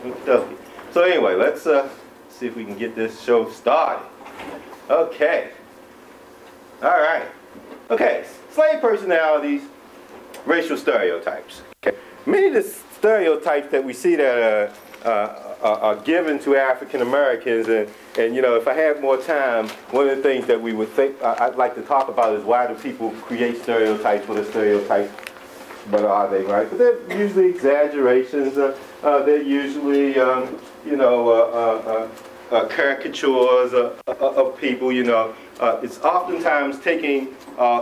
Okay. So anyway, let's see if we can get this show started. Okay. All right. Okay. Slave personalities, racial stereotypes. Okay. Many of the stereotypes that we see that are given to African Americans, and you know, if I had more time, one of the things that we would think I'd like to talk about is why do people create stereotypes? What are stereotypes? What are they, right? But they're usually exaggerations. They're usually, you know, caricatures of people. You know, it's oftentimes taking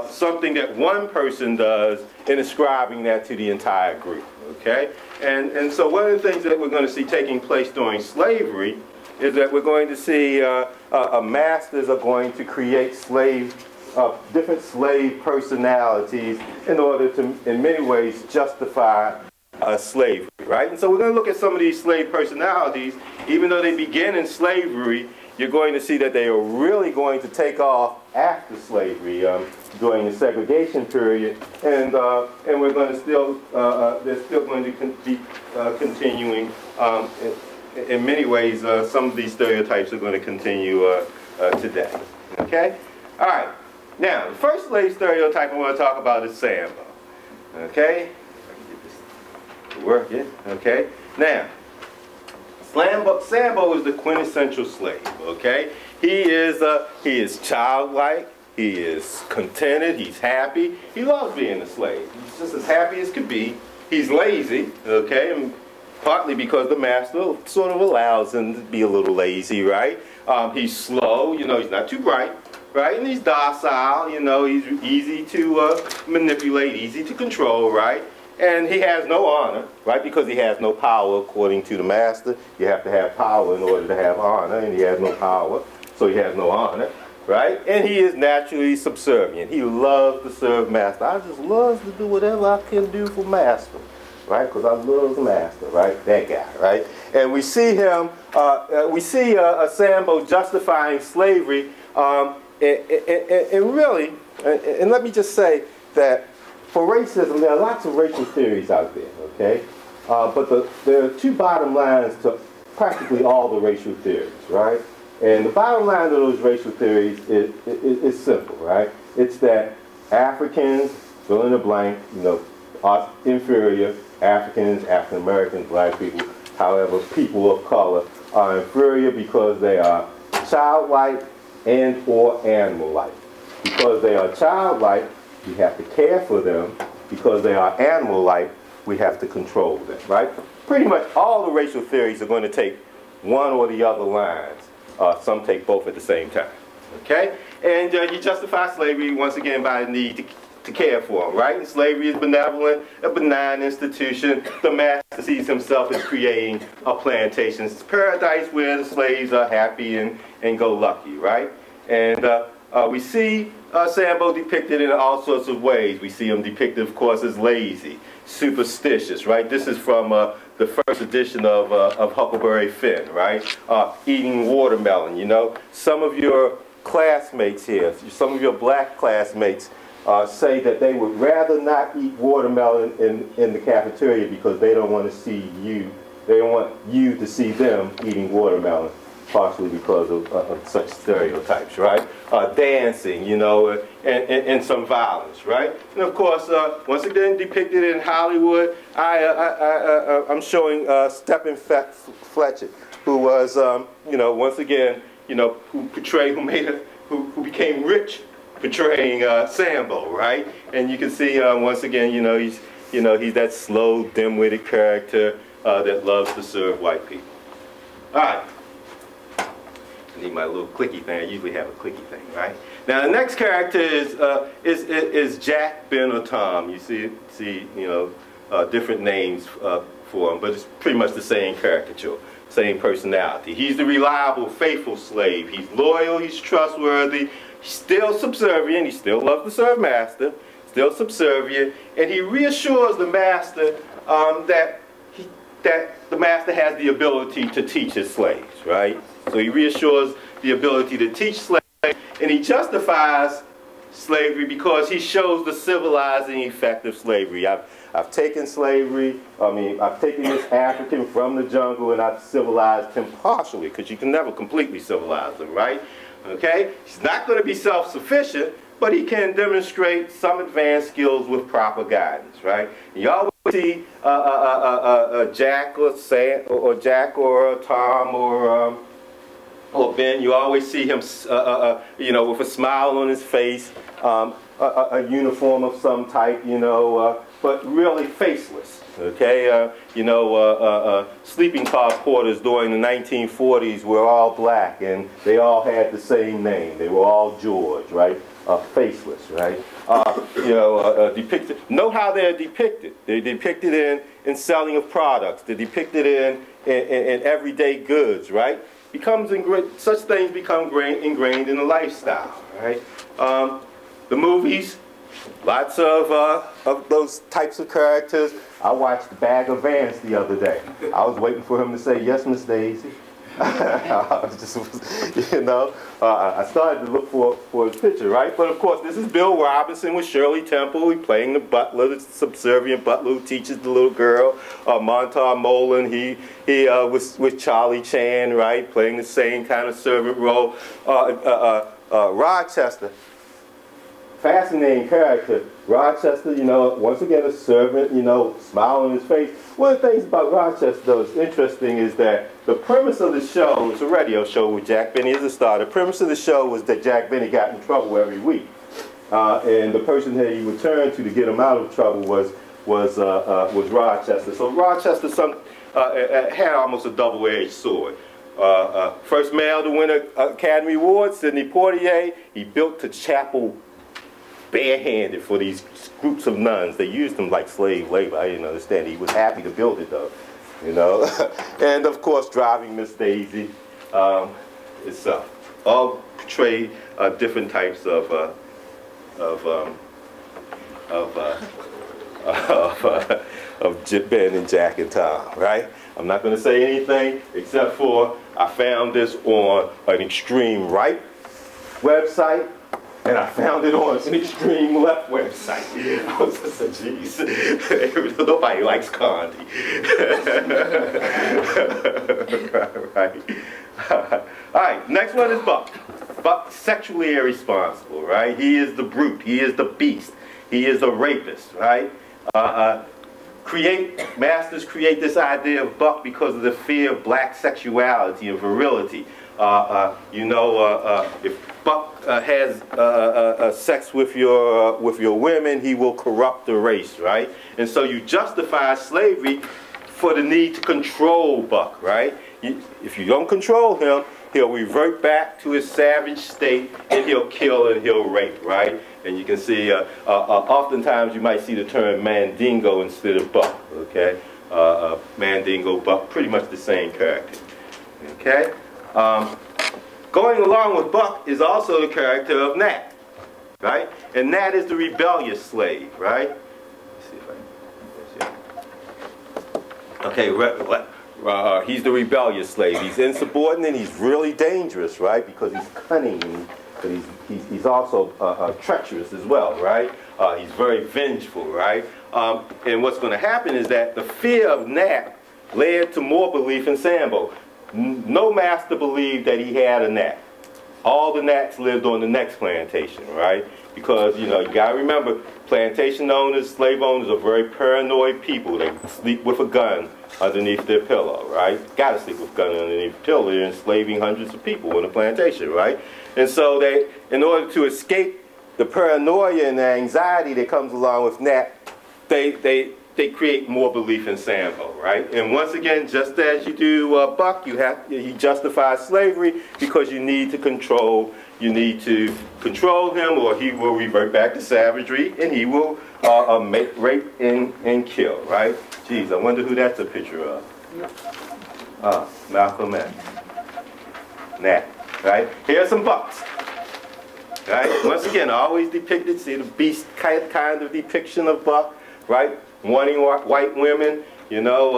something that one person does and ascribing that to the entire group. Okay, and so one of the things that we're going to see taking place during slavery is that we're going to see masters are going to create different slave personalities in order to, in many ways, justify slavery, right? And so we're going to look at some of these slave personalities. Even though they begin in slavery, you're going to see that they are really going to take off after slavery during the segregation period, and we're going to still they're still going to be continuing. In many ways, some of these stereotypes are going to continue today. Okay, all right. Now, the first slave stereotype I want to talk about is Sambo. Okay, get this to work. Yeah. Okay. Now, Sambo is the quintessential slave. Okay, he is childlike. He is contented. He's happy. He loves being a slave. He's just as happy as could be. He's lazy. Okay, and partly because the master sort of allows him to be a little lazy, right? He's slow. You know, he's not too bright. Right, and he's docile, you know, he's easy to manipulate, easy to control, right? And he has no honor, right, because he has no power according to the master. You have to have power in order to have honor, and he has no power, so he has no honor, right? And he is naturally subservient. He loves to serve master. I just love to do whatever I can do for master, right? Because I love master, right? That guy, right? And we see him, Sambo justifying slavery. And really, and let me just say that for racism, there are lots of racial theories out there, okay? But there are two bottom lines to practically all the racial theories, right? And the bottom line of those racial theories is simple, right? It's that Africans, fill in the blank, you know, are inferior. Africans, African Americans, black people, however, people of color are inferior because they are childlike and or animal-like. Because they are childlike, we have to care for them. Because they are animal-like, we have to control them, right? Pretty much all the racial theories are going to take one or the other lines. Some take both at the same time, okay? And you justify slavery, once again, by the need to care for them, right? And slavery is benevolent, a benign institution. The master sees himself as creating a plantation. It's paradise where the slaves are happy and go lucky, right? And we see Sambo depicted in all sorts of ways. We see him depicted, of course, as lazy, superstitious, right? This is from the first edition of Huckleberry Finn, right? Eating watermelon, you know. Some of your classmates here, some of your black classmates say that they would rather not eat watermelon in the cafeteria because they don't want to see you, they don't want you to see them eating watermelon, partially because of such stereotypes, right? Dancing, you know, and some violence, right? And of course, once again depicted in Hollywood, I'm showing Stephen Fletcher, who was, you know, once again, you know, who became rich portraying Sambo, right? And you can see once again, you know, he's that slow, dim-witted character that loves to serve white people. All right. I need my little clicky thing. I usually have a clicky thing, right? Now the next character is Jack, Ben, or Tom. You see, you know, different names for him, but it's pretty much the same caricature, same personality. He's the reliable, faithful slave. He's loyal. He's trustworthy. He's still subservient. He still loves to serve master. Still subservient, and he reassures the master that the master has the ability to teach his slaves, right? So he reassures the ability to teach slaves, and he justifies slavery because he shows the civilizing effect of slavery. I've I've taken slavery, I've taken this African from the jungle and I've civilized him partially, because you can never completely civilize him, right? Okay? He's not going to be self-sufficient, but he can demonstrate some advanced skills with proper guidance, right? You always see Jack or Sam, or Jack or Tom or Ben. You always see him, you know, with a smile on his face, a uniform of some type, you know, but really faceless. Okay, you know, sleeping car porters during the 1940s were all black, and they all had the same name. They were all George, right? Faceless, right? You know, depicted. Know how they're depicted. They're depicted in selling of products. They're depicted in everyday goods, right? Such things become ingrained in the lifestyle, right? The movies, lots of those types of characters. I watched Bag of Vance the other day. I was waiting for him to say, "Yes, Miss Daisy." I was just, you know, I started to look for his picture, right? But of course, this is Bill Robinson with Shirley Temple. He's playing the butler, the subservient butler who teaches the little girl. Montar Molan, he was with Charlie Chan, right? Playing the same kind of servant role. Rochester, fascinating character. Rochester, you know, once again a servant, you know, smile on his face. One of the things about Rochester, though, is interesting is that the premise of the show, it's a radio show with Jack Benny as a star. The premise of the show was that Jack Benny got in trouble every week. And the person that he would turn to get him out of trouble was Rochester. So Rochester had almost a double-edged sword. First male to win an Academy Award, Sidney Poitier. He built the chapel barehanded for these groups of nuns. They used them like slave labor. I didn't understand. He was happy to build it, though, you know. And of course, Driving Miss Daisy itself. All portray different types of Ben and Jack and Tom, right? I'm not going to say anything except for I found this on an extreme right website. And I found it on an extreme left website. I was just like, geez, nobody likes Condi. Right. All right, next one is Buck. Buck, sexually irresponsible, right? He is the brute. He is the beast. He is a rapist, right? Masters create this idea of Buck because of the fear of black sexuality and virility. You know, if Buck has sex with your women, he will corrupt the race, right? And so you justify slavery for the need to control Buck, right? If you don't control him, he'll revert back to his savage state, and he'll kill and he'll rape, right? And you can see, oftentimes you might see the term Mandingo instead of Buck, okay? Mandingo, Buck, pretty much the same character, okay? Going along with Buck is also the character of Nat, right? And Nat is the rebellious slave, right? Let's see if I can, okay, he's the rebellious slave. He's insubordinate. He's really dangerous, right? Because he's cunning, but he's also treacherous as well, right? He's very vengeful, right? And what's going to happen is that the fear of Nat led to more belief in Sambo. No master believed that he had a gnat. All the gnats lived on the next plantation, right? Because, you know, you got to remember, plantation owners, slave owners are very paranoid people. They sleep with a gun underneath their pillow, right? Got to sleep with a gun underneath the pillow. They're enslaving hundreds of people on the plantation, right? And so they, in order to escape the paranoia and the anxiety that comes along with Nat, they create more belief in Sambo, right? And once again, just as you do Buck, you justify slavery because you need to control him, or he will revert back to savagery, and he will rape and kill, right? Geez, I wonder who that's a picture of. Malcolm X. Nat, right? Here's some Bucks. Right? Once again, always depicted, see the beast kind of depiction of Buck, right? Wanting white women, you know,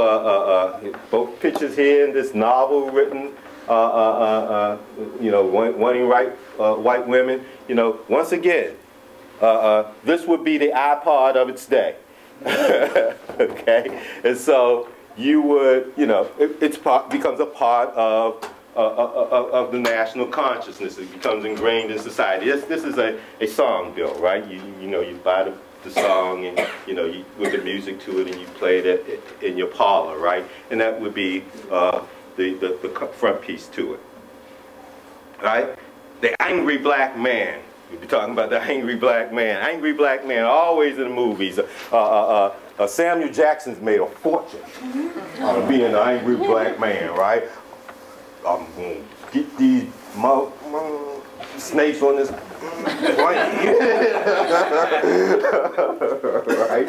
both pictures here in this novel written, you know, wanting white women, you know, once again, this would be the iPod of its day. Okay, and so you would, you know, becomes a part of the national consciousness. It becomes ingrained in society. This is a song bill, right? You know, you buy the song and, you know, with the music to it, and you play it in your parlor, right? And that would be the front piece to it, right? The angry black man. We'll be talking about the angry black man. Angry black man, always in the movies. Samuel Jackson's made a fortune out of being an angry black man, right? I'm going to get these snakes on this plane. Right?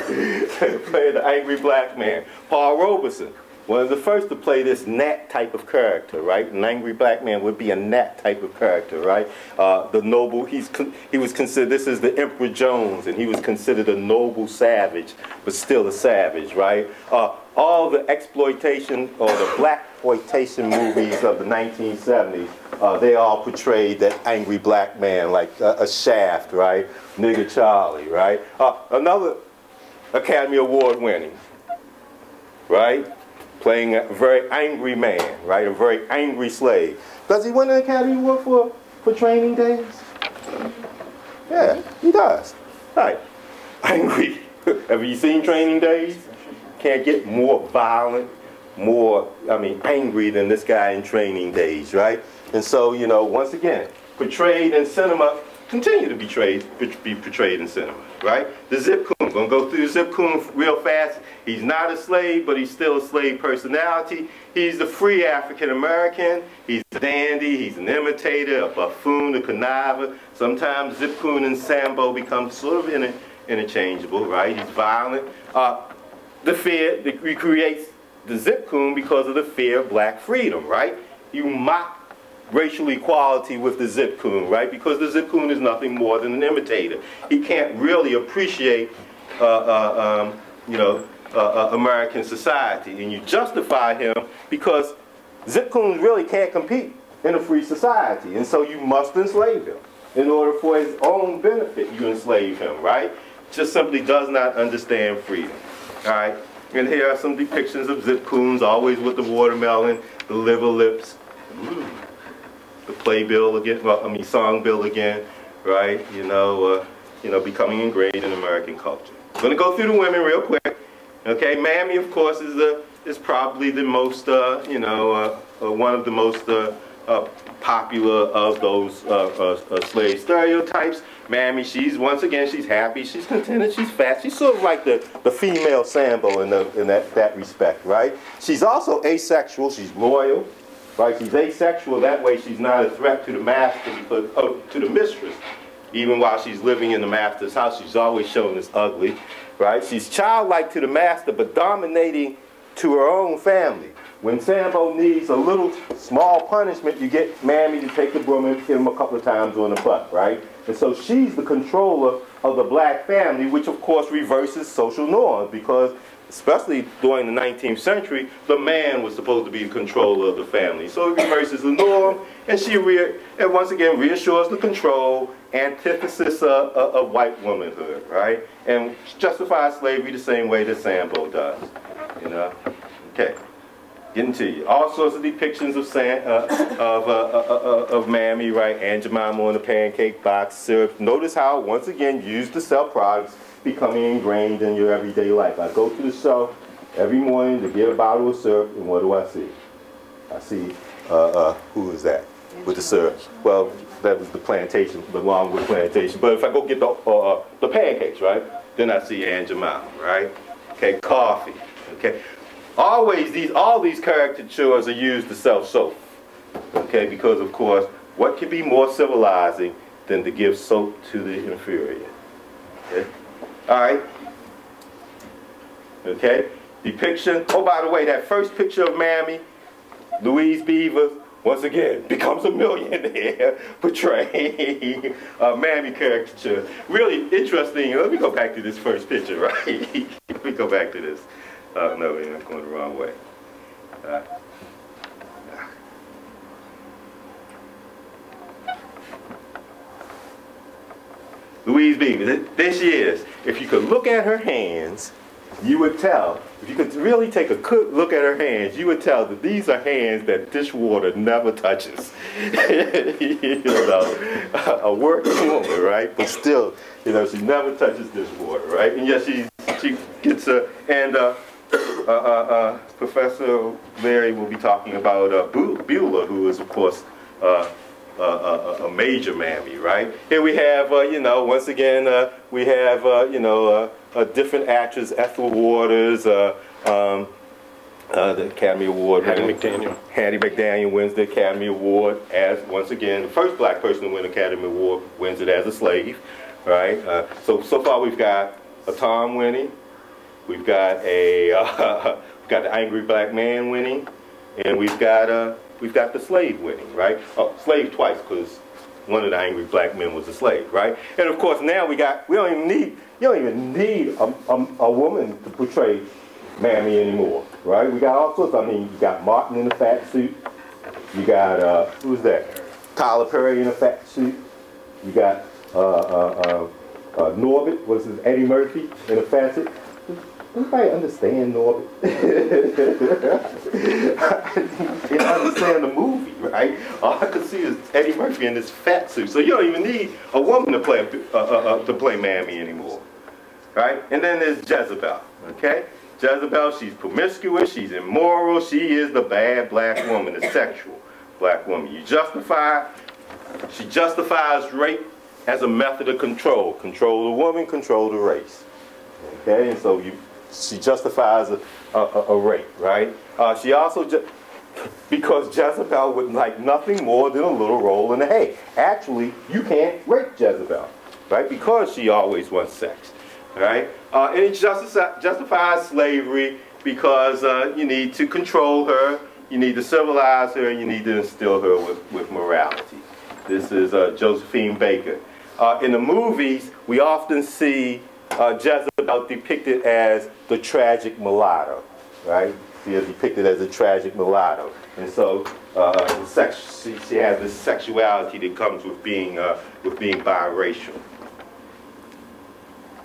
Playing the angry black man. Paul Robeson, one of the first to play this gnat type of character, right? An angry black man would be a gnat type of character, right? The noble, he was considered, this is the Emperor Jones, and he was considered a noble savage, but still a savage, right? All the exploitation or the blaxploitation movies of the 1970s, they all portrayed that angry black man, like a Shaft, right? Nigger Charlie, right? Another Academy Award winning, right? Playing a very angry man, right? A very angry slave. Does he win an Academy Award for Training Days? Yeah, he does. Right. Angry. Have you seen Training Days? Can't get more violent, more, angry than this guy in Training Days, right? And so, you know, once again, portrayed in cinema, continue to be portrayed in cinema, right? The Zip Coon, gonna go through the Zip Coon real fast. He's not a slave, but he's still a slave personality. He's the free African American. He's a dandy, he's an imitator, a buffoon, a conniver. Sometimes Zip Coon and Sambo become sort of interchangeable, right? He's violent. The fear that recreates the Zip Coon because of the fear of black freedom, right? You mock racial equality with the Zip Coon, right? Because the Zip Coon is nothing more than an imitator. He can't really appreciate, American society, and you justify him because Zip Coons really can't compete in a free society, and so you must enslave him. In order for his own benefit, you enslave him, right? Just simply does not understand freedom, all right? And here are some depictions of Zip Coons, always with the watermelon, the liver lips. The playbill again, song bill again, right? Becoming ingrained in American culture. I'm going to go through the women real quick. Okay, Mammy, of course, is probably the most, one of the most popular of those slave stereotypes. Mammy, she's happy, she's contented, she's fat. She's sort of like the female Sambo in that respect, right? She's also asexual. She's loyal. Right, she's asexual, that way she's not a threat to the master, to the mistress. Even while she's living in the master's house, she's always shown as ugly. Right, she's childlike to the master, but dominating to her own family. When Sambo needs a little small punishment, you get Mammy to take the broom and hit him a couple of times on the butt, right? And so she's the controller of the black family, which of course reverses social norms, because especially during the 19th century, the man was supposed to be the controller of the family. So it reverses the norm, and she once again reassures the control, antithesis of white womanhood, right? And justifies slavery the same way that Sambo does, you know? Okay, getting to you. All sorts of depictions of Mammy, right? Aunt Jemima on the pancake box, syrup. Notice how, once again, used to sell products, becoming ingrained in your everyday life. I go to the store every morning to get a bottle of syrup, and what do I see? I see, who is that with the syrup? Well, that was the plantation, the Longwood plantation. But if I go get the pancakes, right, then I see Aunt Jemima, right? Okay, coffee, okay? Always, all these caricatures are used to sell soap, okay? Because, of course, what could be more civilizing than to give soap to the inferior, okay? All right. Okay. Depiction. Oh, by the way, that first picture of Mammy, Louise Beaver, once again, becomes a millionaire portraying a Mammy caricature. Really interesting. Let me go back to this first picture, right? Let me go back to this. No, I'm going the wrong way. Louise Beaver, there she is. If you could look at her hands you would tell, if you could really take a good look at her hands, you would tell that these are hands that dishwater never touches. You know, a working woman, right? But still, you know, she never touches dishwater, right? And yet she gets a, and Professor Larry will be talking about Beulah, who is, of course, a major mammy, right? Here we have, you know, once again, we have, you know, a different actress, Ethel Waters, the Academy Award. Hattie Mcdaniel. Hattie Mcdaniel wins the Academy Award as, once again, the first black person to win the Academy Award, wins it as a slave, right? So far we've got a Tom winning, we've got a, we've got the Angry Black Man winning, and we've got the slave winning, right? Oh, slave twice, because one of the angry black men was a slave, right? And of course now we don't even need a woman to portray Mammy anymore, right? We got all sorts. I mean, you got Martin in a fat suit. You got who's that? Tyler Perry in a fat suit. You got Norbit, what's his, Eddie Murphy in a fat suit. Anybody understand Norbit? They don't understand the movie, right? All I could see is Eddie Murphy in this fat suit. So you don't even need a woman to play Mammy anymore, right? And then there's Jezebel, okay? Jezebel, she's promiscuous, she's immoral, she is the bad black woman, the sexual black woman. She justifies rape as a method of control. Control the woman, control the race. Okay, and so she justifies a rape, right? She also, because Jezebel would like nothing more than a little roll in the hay. Actually, you can't rape Jezebel, right? Because she always wants sex, right? And it justifies slavery because you need to control her, you need to civilize her, and you need to instill her with morality. This is Josephine Baker. In the movies, we often see Jezebel depicted as the tragic mulatto, right? She is depicted as a tragic mulatto. And so she has this sexuality that comes with being biracial.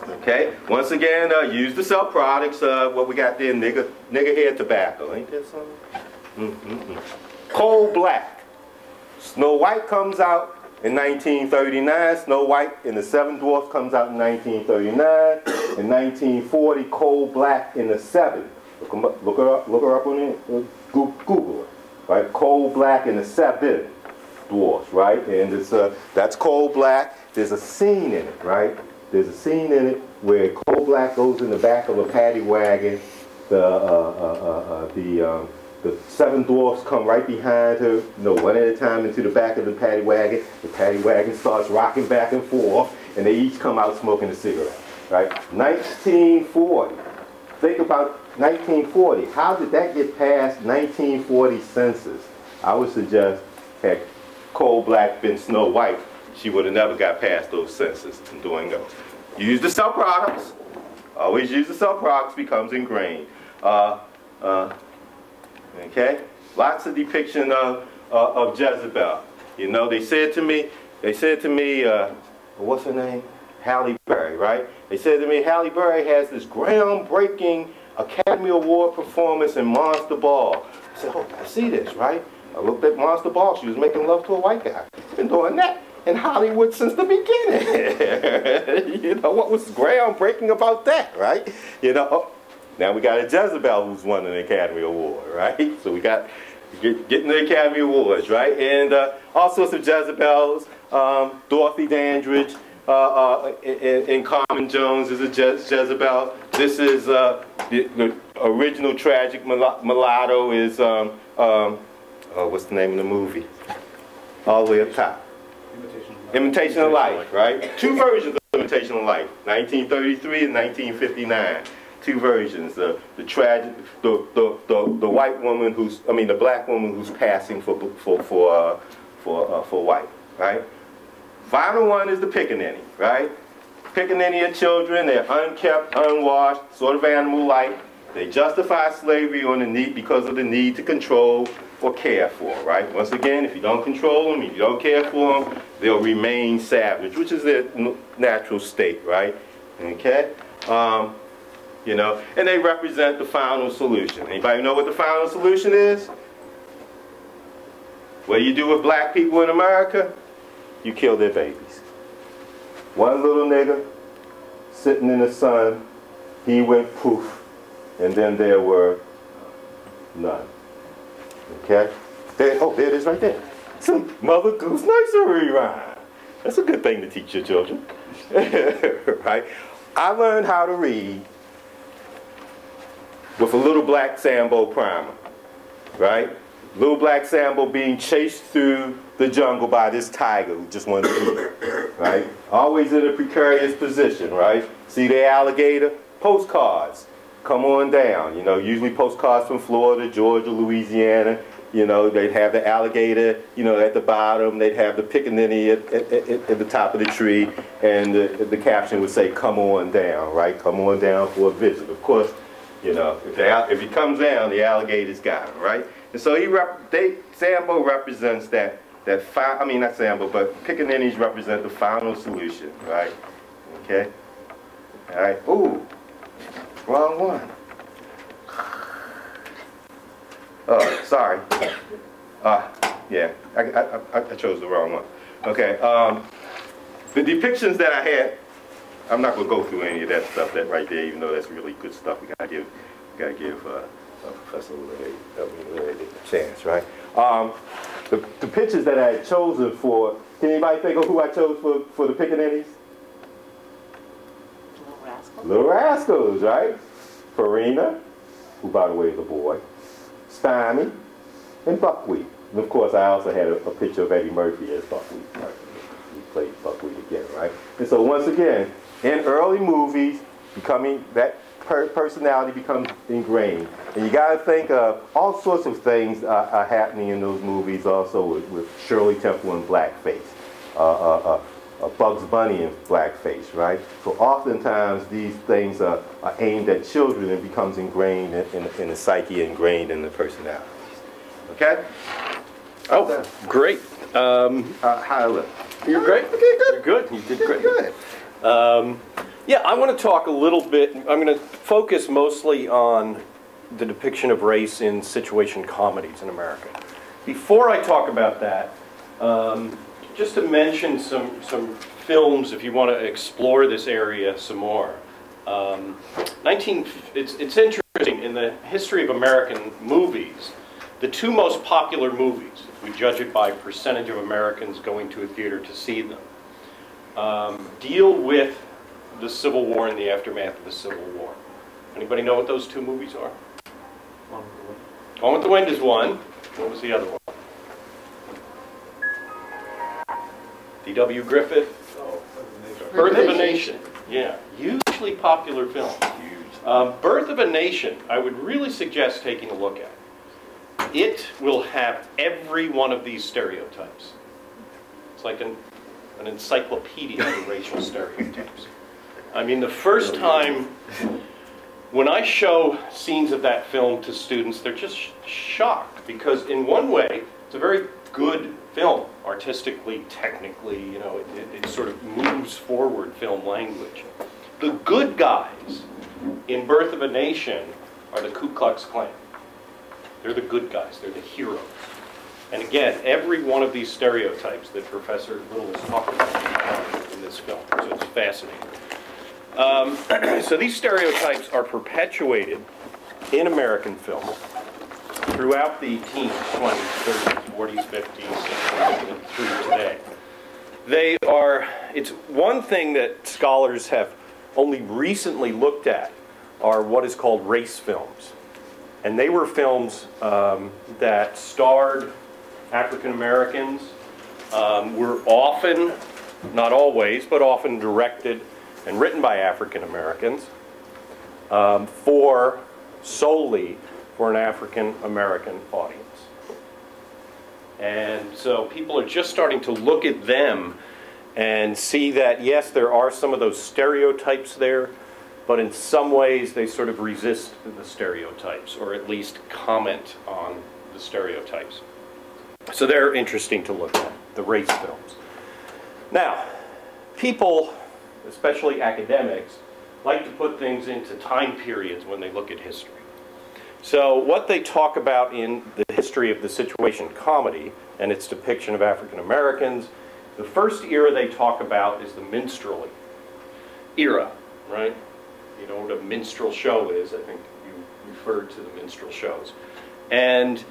Okay, once again, used to sell products. What we got there, nigger hair tobacco. Ain't that something? Coal Black. Snow White comes out in 1939. Snow White and the Seven Dwarfs comes out in 1939. In 1940, Coal Black in the Seven. Look her up on it. Google it. Right, Coal Black and the Seven Dwarfs. Right, and it's that's Coal Black. There's a scene in it. Right. There's a scene in it where Coal Black goes in the back of a paddy wagon. The Seven Dwarfs come right behind her, you know, one at a time into the back of the paddy wagon. The paddy wagon starts rocking back and forth, and they each come out smoking a cigarette. Right? 1940. Think about 1940. How did that get past 1940 census? I would suggest, had Coal Black been Snow White, she would have never got past those census and doing those. Use to sell products. Always use to sell products becomes ingrained. Okay? Lots of depiction of Jezebel. You know, they said to me, what's her name? Halle Berry, right? They said to me, Halle Berry has this groundbreaking Academy Award performance in Monster Ball. I said, oh, I see this, right? I looked at Monster Ball. She was making love to a white guy. She's been doing that in Hollywood since the beginning. You know, what was groundbreaking about that, right? You know, oh, now we got a Jezebel who's won an Academy Award, right? So we got getting the Academy Awards, right? And all sorts of Jezebels. Dorothy Dandridge in Carmen Jones is a Jezebel. This is the original tragic mulatto is what's the name of the movie? All the way up top. Imitation of Life, right? Two versions of Imitation of Life, 1933 and 1959. Two versions. The white woman who's, I mean, the black woman who's passing for white, right? Final one is the pickaninny, right? Pickaninny are children. They're unkept, unwashed, sort of animal-like. They justify slavery on the need because of the need to control or care for, right? Once again, if you don't control them, if you don't care for them, they'll remain savage, which is their natural state, right? Okay? you know, and they represent the final solution. Anybody know what the final solution is? What do you do with black people in America? You kill their babies. One little nigga sitting in the sun, he went poof, and then there were none. Okay? Oh, there it is right there. Some Mother Goose nursery rhyme. That's a good thing to teach your children. Right? I learned how to read with a little black Sambo primer. Right? Little black Sambo being chased through the jungle by this tiger who just wanted to eat. Right? Always in a precarious position, right? See the alligator? Postcards. Come on down. You know, usually postcards from Florida, Georgia, Louisiana. You know, they'd have the alligator, you know, at the bottom. They'd have the pickaninny at the top of the tree. And the caption would say, come on down, right? Come on down for a visit. Of course, you know, if he comes down, the alligator's got him, right? And so Sambo represents not Sambo, but pickaninnies represent the final solution, right? Okay? All right. Ooh, wrong one. Oh, sorry. Yeah, I chose the wrong one. Okay, the depictions that I had, I'm not going to go through any of that stuff that right there, even though that's really good stuff. We got to give Professor Lear a chance, right? The pictures that I had chosen for, can anybody think of who I chose for the pickaninnies? Little Rascals. Little Rascals, right? Farina, who by the way is a boy. Stymie, and Buckwheat. And of course, I also had a picture of Eddie Murphy as Buckwheat. Right? He played Buckwheat again, right? And so once again, in early movies, that personality becomes ingrained. And you got to think of all sorts of things are happening in those movies also with Shirley Temple in blackface. Bugs Bunny in blackface, right? So oftentimes these things are aimed at children and becomes ingrained in the psyche, ingrained in the personalities. Okay? Oh, great. How I look? You're great. Okay, good. You're good. You did great. Good. Yeah, I want to talk a little bit. I'm going to focus mostly on the depiction of race in situation comedies in America. Before I talk about that, just to mention some films, if you want to explore this area some more. It's interesting, in the history of American movies, the two most popular movies, if we judge it by percentage of Americans going to a theater to see them, deal with the Civil War and the aftermath of the Civil War. Anybody know what those two movies are? Gone with the Wind is one. What was the other one? D.W. Griffith, Birth of a Nation. Yeah, hugely popular film. Birth of a Nation, I would really suggest taking a look at. It will have every one of these stereotypes. It's like an encyclopedia of racial stereotypes. I mean, the first time, when I show scenes of that film to students, they're just shocked, because in one way, it's a very good film, artistically, technically, you know, it sort of moves forward film language. The good guys in Birth of a Nation are the Ku Klux Klan. They're the good guys, they're the heroes. And again, every one of these stereotypes that Professor Little is talking about in this film, so it's fascinating. So these stereotypes are perpetuated in American film throughout the teens, 20s, 30s, 40s, 50s, and through today. It's one thing that scholars have only recently looked at are what is called race films. And they were films that starred African Americans, were often, not always, but often directed and written by African Americans solely for an African American audience. And so people are just starting to look at them and see that, yes, there are some of those stereotypes there, but in some ways they sort of resist the stereotypes, or at least comment on the stereotypes. So they're interesting to look at, the race films. Now, people, especially academics, like to put things into time periods when they look at history. So what they talk about in the history of the situation comedy and its depiction of African Americans, the first era they talk about is the minstrel era, right? You know what a minstrel show is. I think you referred to the minstrel shows. And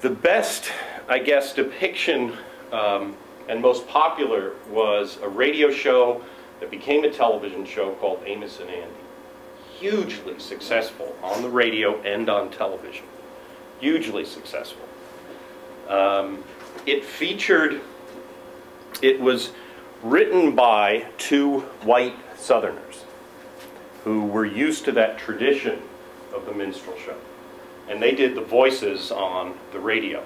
the best, I guess, depiction and most popular was a radio show that became a television show called Amos and Andy. Hugely successful on the radio and on television. Hugely successful. It was written by two white Southerners who were used to that tradition of the minstrel show. And they did the voices on the radio.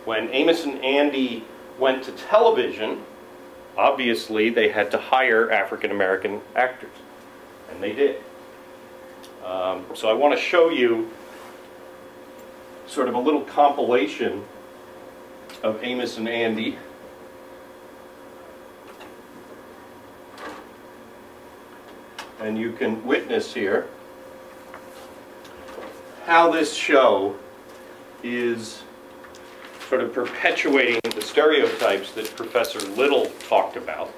When Amos and Andy went to television, obviously they had to hire African American actors. And they did. So I want to show you sort of a little compilation of Amos and Andy. And you can witness here how this show is sort of perpetuating the stereotypes that Professor Little talked about.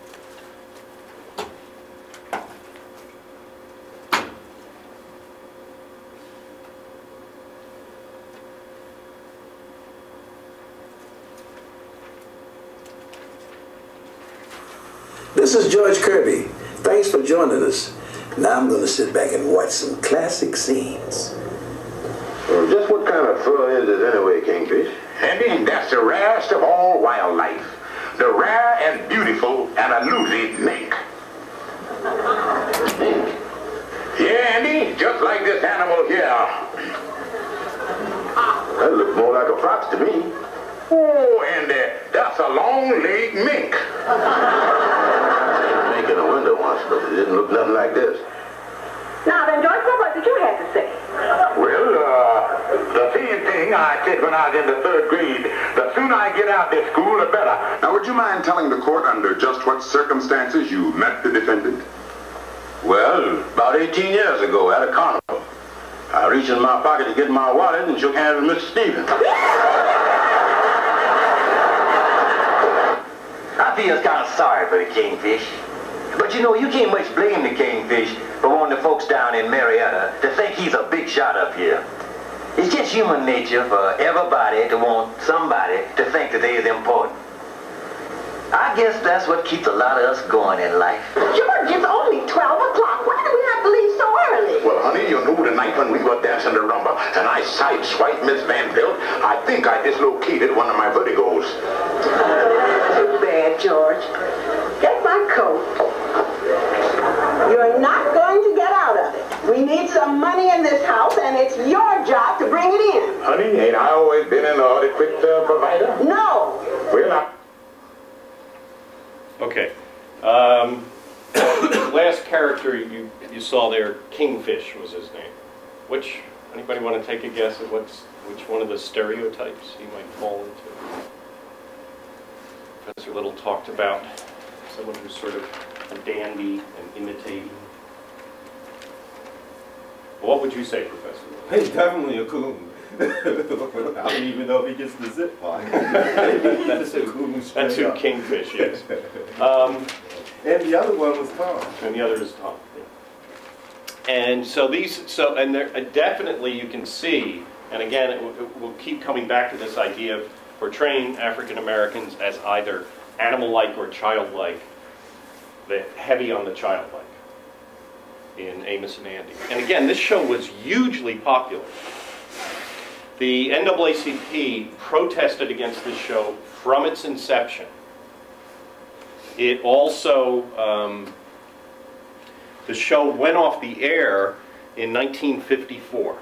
This is George Kirby. Thanks for joining us. Now I'm going to sit back and watch some classic scenes. Well, just what kind of fur is it anyway, Kingfish? Andy, that's the rarest of all wildlife. The rare and beautiful and elusive mink. Mink? Yeah, Andy, just like this animal here. That looks more like a fox to me. Oh, Andy, that's a long-legged mink. Mink in a window once, but it didn't look nothing like this. Now then, George, what did you have to say? Well, the same thing I said when I was in the 3rd grade. The sooner I get out of school, the better. Now, would you mind telling the court under just what circumstances you met the defendant? Well, about 18 years ago at a carnival. I reached in my pocket to get my wallet and shook hands with Mr. Stevens. I feel kind of sorry for the Kingfish. But you know, you can't much blame the Kingfish for wanting the folks down in Marietta to think he's a big shot up here. It's just human nature for everybody to want somebody to think that they is important. I guess that's what keeps a lot of us going in life. George, it's only 12 o'clock. Why do we have to leave so early? Well, honey, you know the night when we were dancing the rumba and I sideswiped Miss Van Pelt, I think I dislocated one of my vertigos. Too bad, George. Get my coat. You're not going to get out of it. We need some money in this house, and it's your job to bring it in. Honey, ain't I always been an adequate provider? No. Well, Okay. Last character you saw there, Kingfish was his name. Anybody want to take a guess at which one of the stereotypes he might fall into? Professor Little talked about someone who's sort of a dandy and imitating. What would you say, Professor Little? He's definitely a coon. I don't even know if he gets the zip line. That's a coon. That's who Kingfish is. And the other one was Tom. And the other is Tom. Yeah. And so and there definitely you can see, and again, we'll keep coming back to this idea of portraying African Americans as either animal-like or childlike, heavy on the childlike in Amos and Andy. And again, this show was hugely popular. The NAACP protested against this show from its inception. It also, the show went off the air in 1954.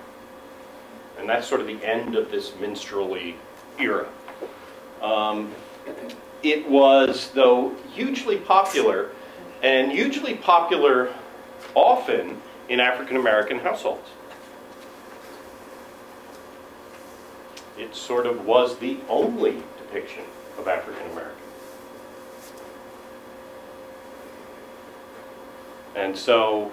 And that's sort of the end of this minstrelly era. It was, though, hugely popular, and hugely popular often in African American households. It sort of was the only depiction of African Americans. And so,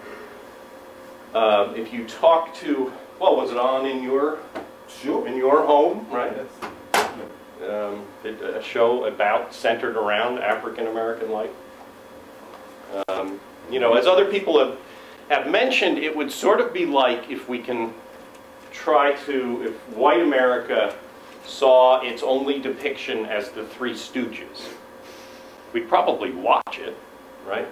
if you talk to, well, was it on in your home, right? A show centered around African American life. You know, as other people have mentioned, it would sort of be like if we can try to, if white America saw its only depiction as the Three Stooges, we'd probably watch it, right?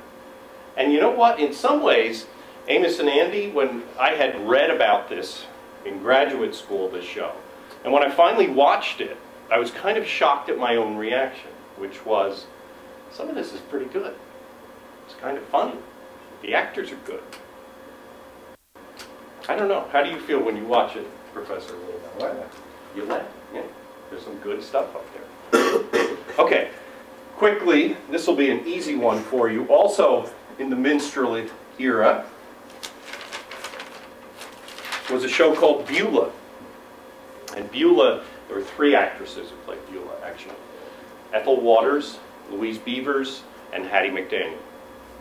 And you know what? In some ways, Amos and Andy, when I had read about this in graduate school, this show, and when I finally watched it, I was kind of shocked at my own reaction, which was, some of this is pretty good. It's kind of funny. The actors are good. I don't know. How do you feel when you watch it, Professor? You laugh? Yeah. There's some good stuff up there. Okay. Quickly, this will be an easy one for you. Also, in the Minstrel Era, was a show called Beulah. And Beulah, there were three actresses who played Beulah, actually. Ethel Waters, Louise Beavers, and Hattie Mcdaniel.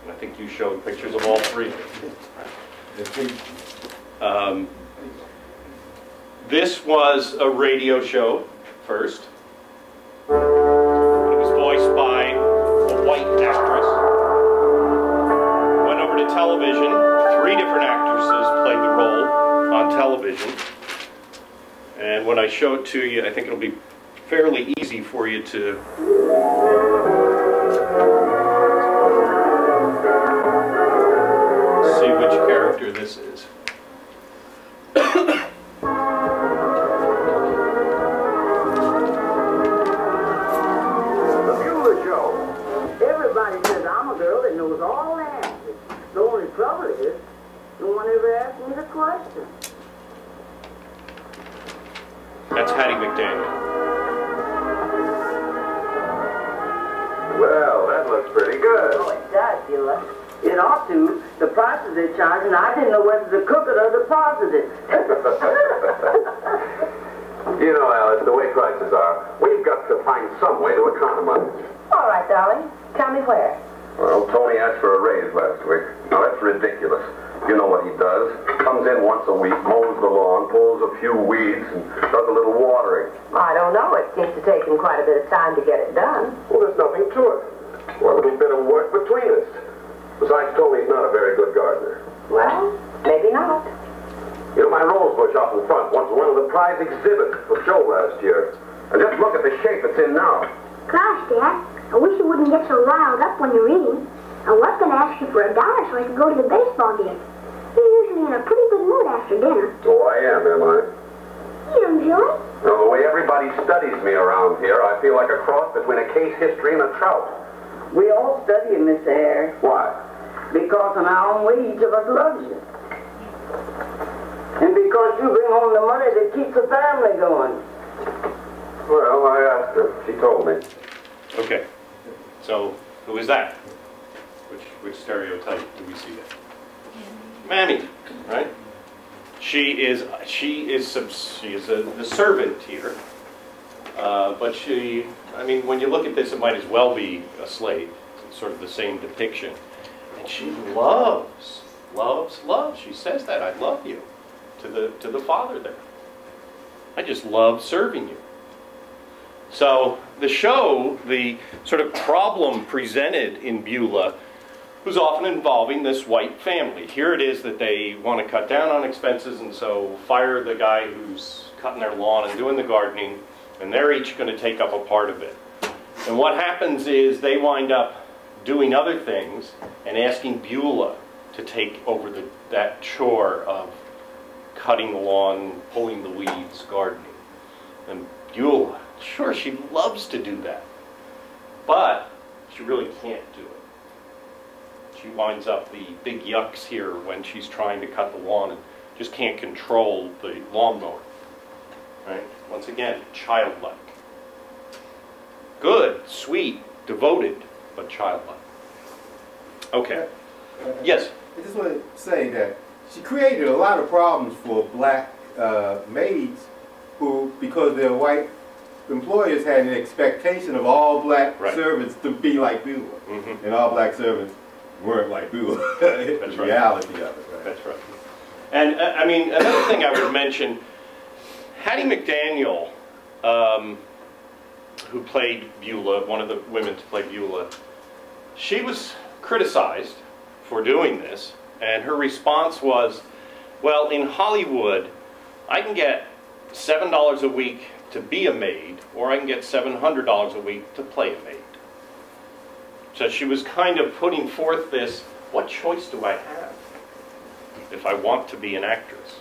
And I think you showed pictures of all three. This was a radio show first. It was voiced by a white actress. Went over to television. Three different actresses played the role on television. And when I show it to you, I think it'll be fairly easy for you to see which character this is. Everybody says I'm a girl that knows all the answers. The only trouble is, no one ever asked me the question. That's Hattie Mcdaniel. Well, that looks pretty good. Oh, it does, Beulah. It ought to. The prices they're charging, I didn't know whether to cook it or deposit it. You know, Alice, the way prices are, we've got to find some way to economize. All right, darling. Tell me where. Well, Tony asked for a raise last week. Now, that's ridiculous. You know what he does. Comes in once a week, mows the lawn, pulls a few weeds, and does a little watering. I don't know. It seems to take him quite a bit of time to get it done. Well, there's nothing to it. Well, a little bit of work between us. Besides, Tony's not a very good gardener. Well, maybe not. You know, my rose bush up in front was one of the prize exhibits for show last year. And just look at the shape it's in now. Gosh, Dad, I wish you wouldn't get so riled up when you're eating. I was going to ask you for $1 so I could go to the baseball game. You're usually in a pretty good mood after dinner. Oh, I am I? You enjoy? Well, the way everybody studies me around here, I feel like a cross between a case history and a trout. We all study you, Mr. Harris. Why? Because in our own way, each of us loves you. And because you bring home the money that keeps the family going. Well, I asked her. She told me. Okay. So, who is that? Which stereotype do we see there? Mammy, right? She is the servant here. But she, I mean, when you look at this, it might as well be a slave. It's sort of the same depiction. And she loves. She says that, I love you, to the father there. I just love serving you. So the show, the sort of problem presented in Beulah was often involving this white family. Here it is that they want to cut down on expenses and so fire the guy who's cutting their lawn and doing the gardening, and they're each going to take up a part of it. And what happens is they wind up doing other things and asking Beulah to take over that chore of cutting the lawn, pulling the weeds, gardening. And Beulah, sure, she loves to do that, but she really can't do it. She winds up the big yucks here when she's trying to cut the lawn and just can't control the lawnmower. Right? Once again, childlike. Good, sweet, devoted, but childlike. Okay. Yes? I just want to say that she created a lot of problems for black maids who, because their white employers had an expectation of all black servants to be like Beulah, and all black servants weren't like Beulah. That's right. Reality of it. Right? That's right. And I mean, another thing I would mention, Hattie McDaniel, who played Beulah, one of the women to play Beulah, she was criticized for doing this, and her response was, well, in Hollywood, I can get $7 a week to be a maid, or I can get $700 a week to play a maid. So she was kind of putting forth this, what choice do I have if I want to be an actress?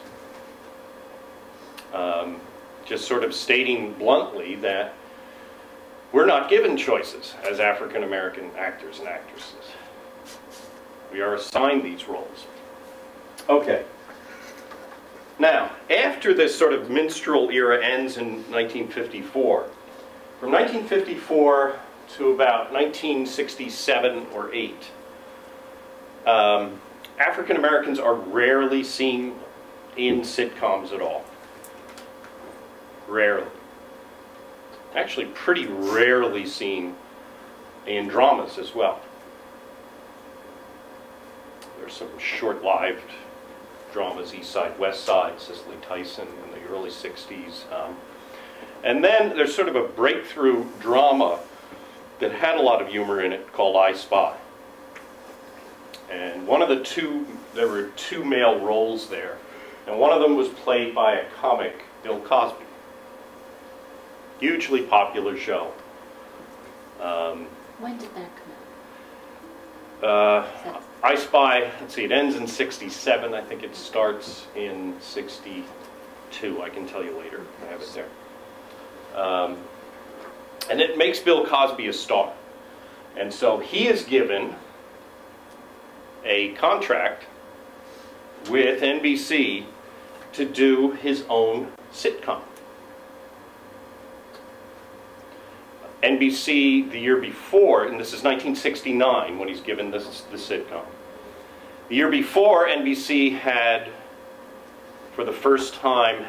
Just sort of stating bluntly that we're not given choices as African American actors and actresses. We are assigned these roles. Okay. Now, after this sort of minstrel era ends in 1954, from 1954 to about 1967 or 8, African Americans are rarely seen in sitcoms at all. Rarely. Actually, pretty rarely seen in dramas as well. There's some short-lived dramas, East Side, West Side, Cicely Tyson in the early 60s. And then there's sort of a breakthrough drama that had a lot of humor in it called I Spy. And one of the two, there were two male roles there, and one of them was played by a comic, Bill Cosby. Hugely popular show. When did that come out? I Spy, let's see, it ends in 67. I think it starts in 62. I can tell you later. I have it there. And it makes Bill Cosby a star. And so he is given a contract with NBC to do his own sitcom. NBC the year before, and this is 1969 when he's given the sitcom. The year before, NBC had, for the first time,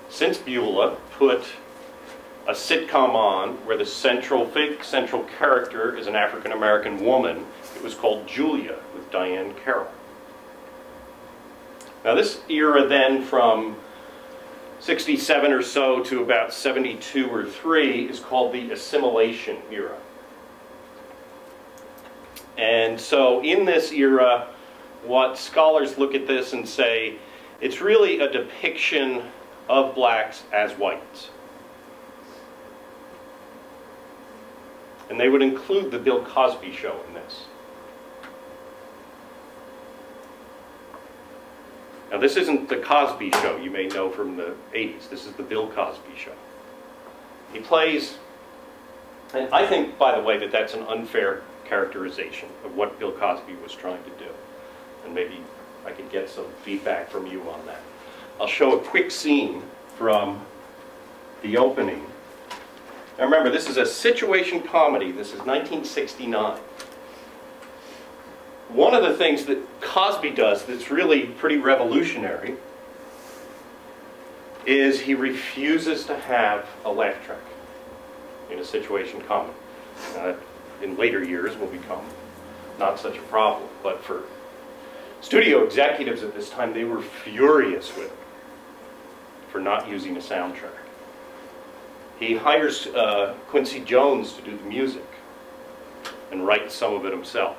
since Beulah, put a sitcom on where the central character is an African-American woman. It was called Julia with Diane Carroll. Now this era then from 67 or so to about 72 or 3 is called the assimilation era. And so in this era, what scholars look at this and say, it's really a depiction of blacks as whites. And they would include the Bill Cosby Show in this. Now this isn't the Cosby Show you may know from the 80s. This is the Bill Cosby Show. He plays, and I think, by the way, that that's an unfair characterization of what Bill Cosby was trying to do. And maybe I could get some feedback from you on that. I'll show a quick scene from the opening. Now remember, this is a situation comedy. This is 1969. One of the things that Cosby does that's really pretty revolutionary is he refuses to have a laugh track in a situation comedy. In later years will become not such a problem, but for studio executives at this time, they were furious with it for not using a soundtrack. He hires Quincy Jones to do the music and writes some of it himself,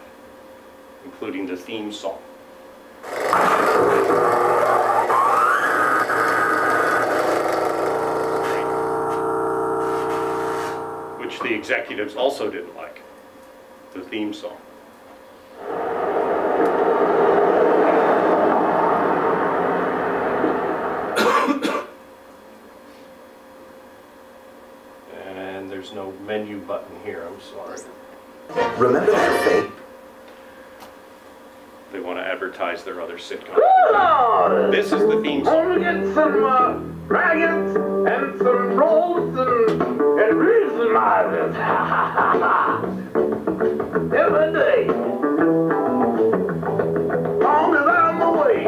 including the theme song. Which the executives also didn't like, the theme song. And there's no menu button here, I'm sorry. Remember that fate? They want to advertise their other sitcom. Lord! This is the theme song. I'll get some dragons and some rolls and reason marbles. Ha ha ha ha! Every day. Long as I'm away.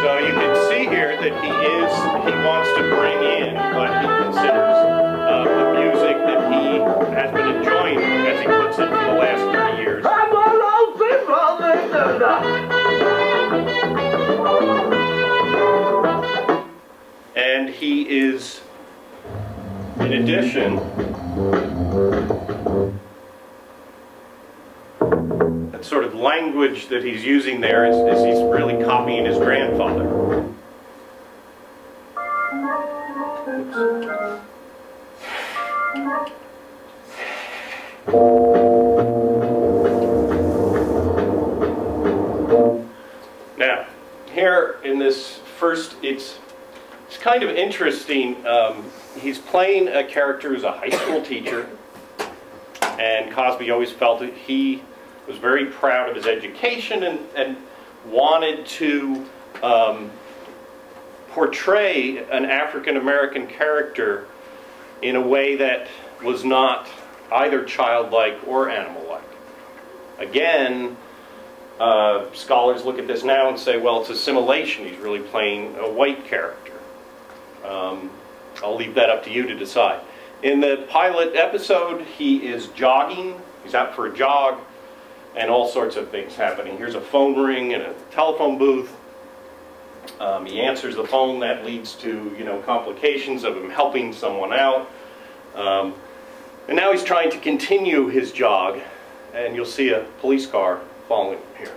So you can see here that he wants to bring in what he considers the music that he has been enjoying, as he puts it, for the last 30 years. And he is, in addition, that sort of language that he's using there is he's really copying his grandfather. Now, here in this first, it's kind of interesting. He's playing a character who's a high school teacher, and Cosby always felt that he was very proud of his education and wanted to portray an African-American character in a way that was not either childlike or animal-like. Again, scholars look at this now and say, well, it's assimilation. He's really playing a white character. I'll leave that up to you to decide. In the pilot episode, he is jogging. He's out for a jog, and all sorts of things happening. Here's a phone ring in a telephone booth. He answers the phone. That leads to, complications of him helping someone out. And now he's trying to continue his jog, and you'll see a police car following him here.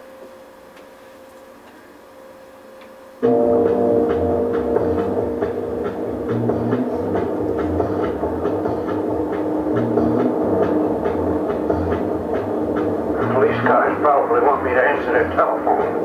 Police cars probably want me to answer their telephone.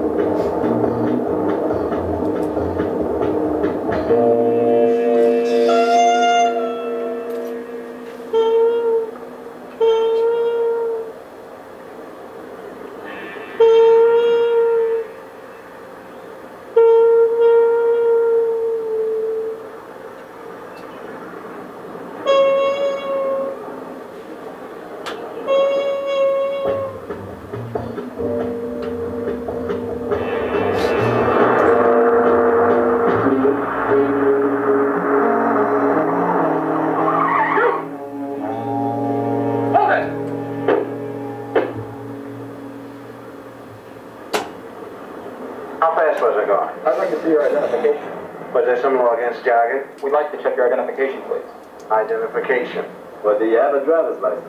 Jogging? We'd like to check your identification, please. Identification. Well, do you have a driver's license?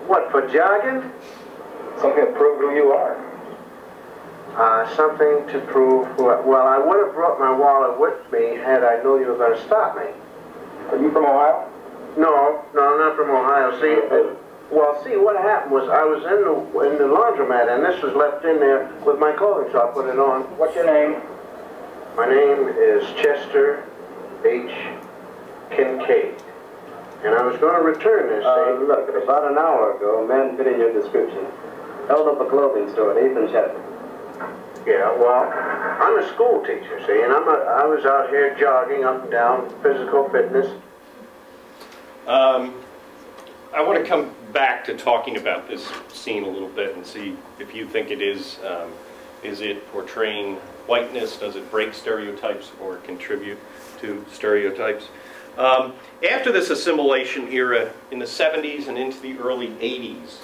What, for jogging? Something to prove who you are. Something to prove who I... Well, I would have brought my wallet with me had I known you were going to stop me. Are you from Ohio? No, I'm not from Ohio. See, see, what happened was I was in the laundromat, and this was left in there with my clothing, so I put it on. What's your name? My name is Chester H. Kincaid, and I was going to return this thing. Look, about an hour ago, a man fitting your description held up a clothing store in 8th and Chapter. Yeah, well, I'm a school teacher, see, and I was out here jogging up and down, physical fitness. I want to come back to talking about this scene a little bit and see if you think it is it portraying whiteness? Does it break stereotypes or contribute to stereotypes? After this assimilation era in the 70s and into the early 80s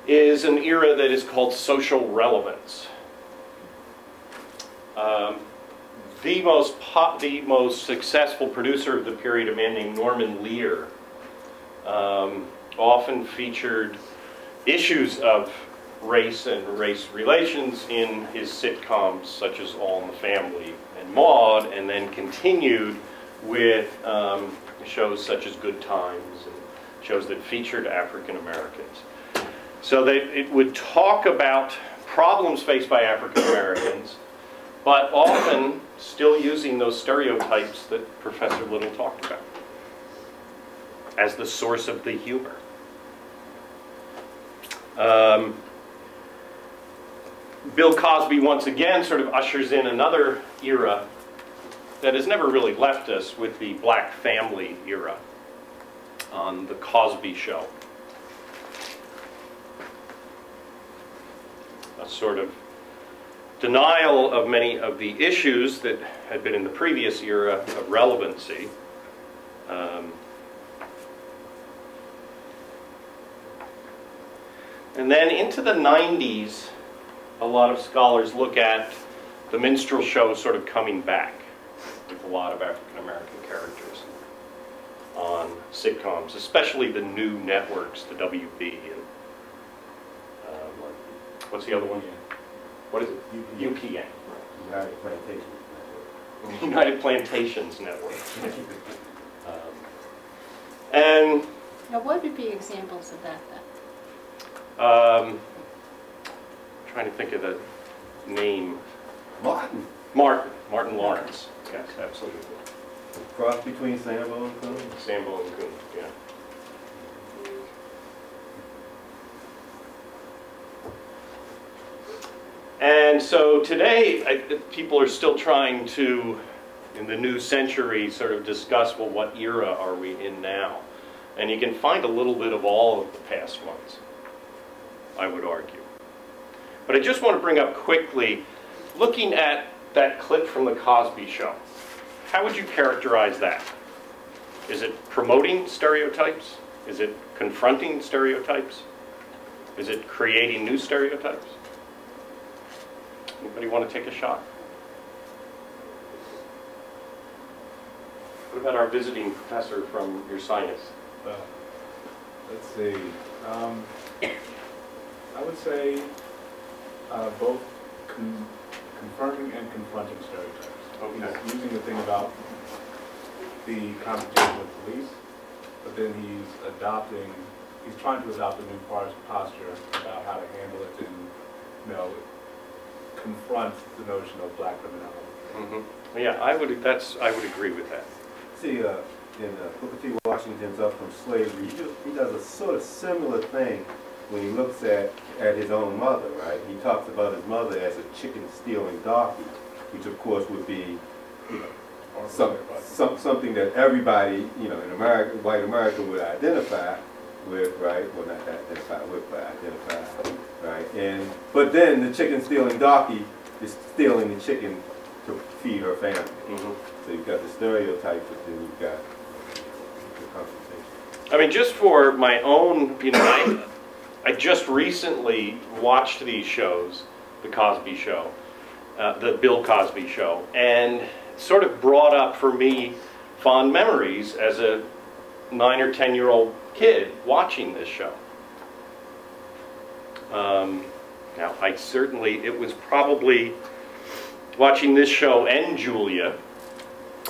is an era that is called social relevance. The most successful producer of the period, a man named Norman Lear, often featured issues of race and race relations in his sitcoms such as All in the Family and Maude, and then continued with shows such as Good Times and shows that featured African Americans. So that it would talk about problems faced by African Americans, but often still using those stereotypes that Professor Little talked about as the source of the humor. Bill Cosby once again sort of ushers in another era that has never really left us with the black family era on the Cosby Show. A sort of denial of many of the issues that had been in the previous era of relevancy. And then into the 90s, a lot of scholars look at the minstrel show sort of coming back with a lot of African-American characters on sitcoms, especially the new networks, the WB and what's the other one? What is it? UPN. United Plantations Network. United Plantations Network. And now, what would be examples of that then? Trying to think of the name. Martin. Martin Lawrence. Yes, absolutely. Cross between Sambo and Coon? Sambo and Coon, yeah. And so today, people are still trying to, in the new century, sort of discuss, well, what era are we in now? And you can find a little bit of all of the past ones, I would argue. But I just want to bring up quickly, looking at that clip from the Cosby Show, how would you characterize that? Is it promoting stereotypes? Is it confronting stereotypes? Is it creating new stereotypes? Anybody want to take a shot? What about our visiting professor from your science? Let's see. I would say both confirming and confronting stereotypes. Okay. He's using the thing about the competition with police, but then he's trying to adopt a new posture about how to handle it and, confront the notion of black criminality. Mm-hmm. Yeah, I would agree with that. See, in Booker T. Washington's Up From Slavery, he does a sort of similar thing when he looks at his own mother, right? He talks about his mother as a chicken-stealing darky, which of course would be something that everybody, in America, white America would identify with, right? Well, not identify with, but identify, right? But then the chicken-stealing darky is stealing the chicken to feed her family. So you've got the stereotypes, but then you've got the confrontation. I mean, just for my own, I just recently watched these shows, the Cosby Show, the Bill Cosby Show, and sort of brought up for me fond memories as a 9 or 10-year-old kid watching this show. Now, it was probably watching this show and Julia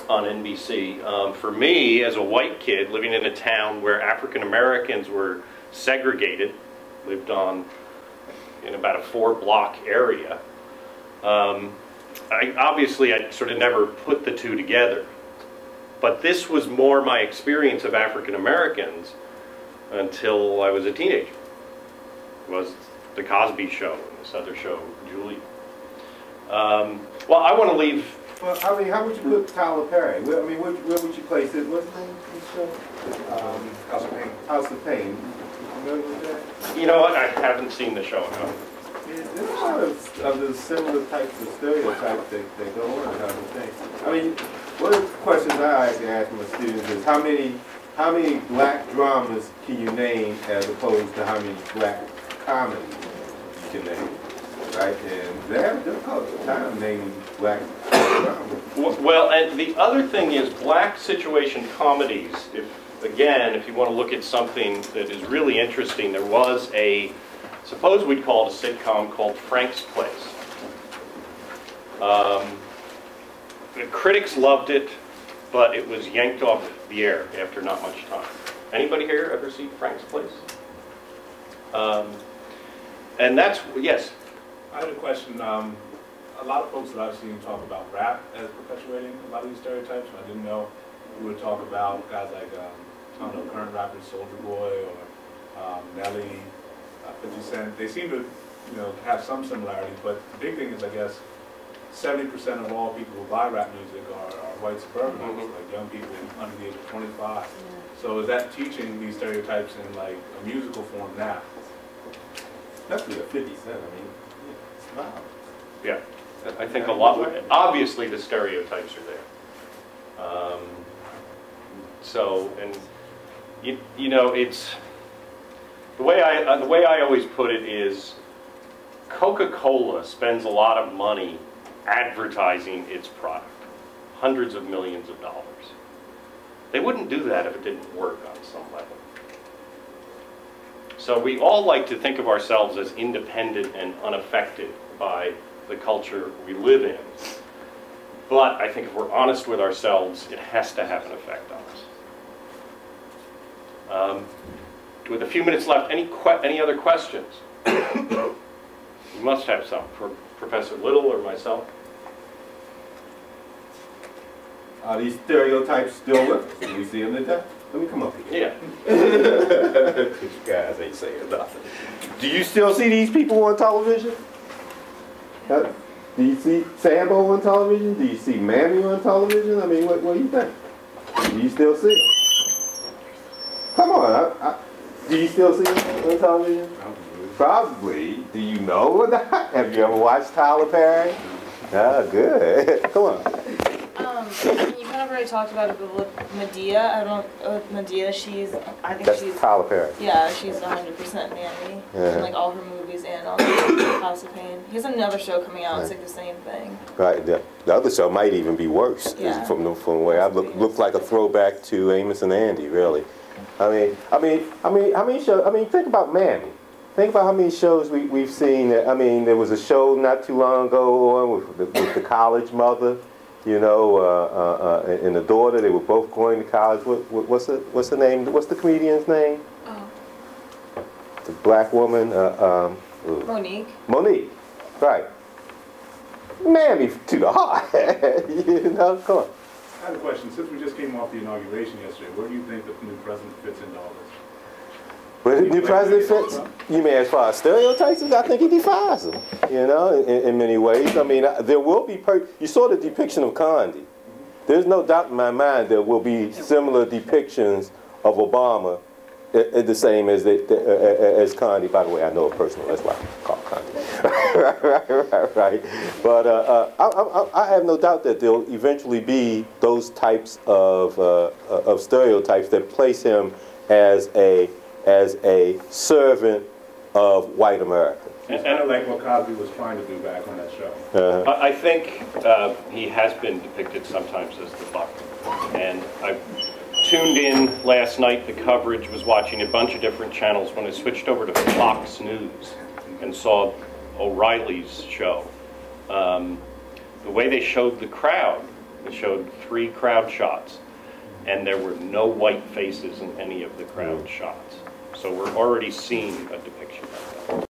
on NBC. For me, as a white kid living in a town where African Americans were segregated, lived in about a 4-block area, I sort of never put the two together. But this was more my experience of African Americans until I was a teenager. It was the Cosby Show and this other show, Julia. Well, I want to leave. Well, I mean, how would you put Tyler Perry? Where would you place it? What's the name of the show? House of Pain. House of Pain. You familiar with that? You know what? I haven't seen the show. No. There's a lot of the similar types of stereotypes that go on in House of Pain. I mean, one of the questions I like to ask my students is how many black dramas can you name as opposed to how many black comedies you can name? Right, and they have a difficult time naming black dramas. Well, and the other thing is black situation comedies. If you want to look at something that is really interesting, there was suppose we'd call it a sitcom called Frank's Place. The critics loved it, but it was yanked off the air after not much time. Anybody here ever see Frank's Place? And that's, yes? I had a question. A lot of folks that I've seen talk about rap as perpetuating a lot of these stereotypes. I didn't know we would talk about guys like, current rappers, Soulja Boy or Nelly, 50 Cent. They seem to, have some similarities, but the big thing is, I guess, 70% of all people who buy rap music are white suburbanites, like young people under the age of 25. So is that teaching these stereotypes in like a musical form now? Especially at 50 Cent, I mean, it's wild. Yeah, I think a lot, obviously the stereotypes are there. The way I always put it is, Coca-Cola spends a lot of money advertising its product, hundreds of millions of dollars. They wouldn't do that if it didn't work on some level. So we all like to think of ourselves as independent and unaffected by the culture we live in. But I think if we're honest with ourselves, it has to have an effect on us. With a few minutes left, any other questions? You must have some for Professor Little or myself. Are these stereotypes still with us? Do we see them today? Let me come up here. Yeah. You guys ain't saying nothing. Do you still see these people on television? Do you see Sambo on television? Do you see Mammy on television? I mean, what do you think? Do you still see them? Come on. Do you still see them on television? Probably. Do you know or not? Have you ever watched Tyler Perry? Ah, good. Come on. You kind of already talked about it, but with Medea, I don't know, with Medea, I think That's she's... Tyler Perry. Yeah, she's 100% Mammy. In like all her movies and on House of Pain. He has another show coming out, it's like the same thing. Right, the other show might even be worse. Yeah. From the way I look, looks like a throwback to Amos and Andy, really. Think about Mammy. Think about how many shows we've seen. I mean, there was a show not too long ago on with the college mother, you know, and the daughter. They were both going to college. What's the name? What's the comedian's name? Oh. The black woman. Monique. Monique, right. Mammy to the heart. You know, come on. I have a question. Since we just came off the inauguration yesterday, where do you think the new president fits into all this? Where the new president fits? You mean as far as stereotypes? I think he defies them, you know, in many ways. I mean, there will be, you saw the depiction of Condi. There's no doubt in my mind there will be similar depictions of Obama, the same as Condi. By the way, I know a personal, that's why I call Condi. right. But I have no doubt that there'll eventually be those types of stereotypes that place him as a servant of white America. And kind of like what Cosby was trying to do back on that show. I think he has been depicted sometimes as the buck. And I tuned in last night, the coverage, was watching a bunch of different channels. When I switched over to Fox News and saw O'Reilly's show, the way they showed the crowd, they showed 3 crowd shots, and there were no white faces in any of the crowd shots. So we're already seeing a depiction of that.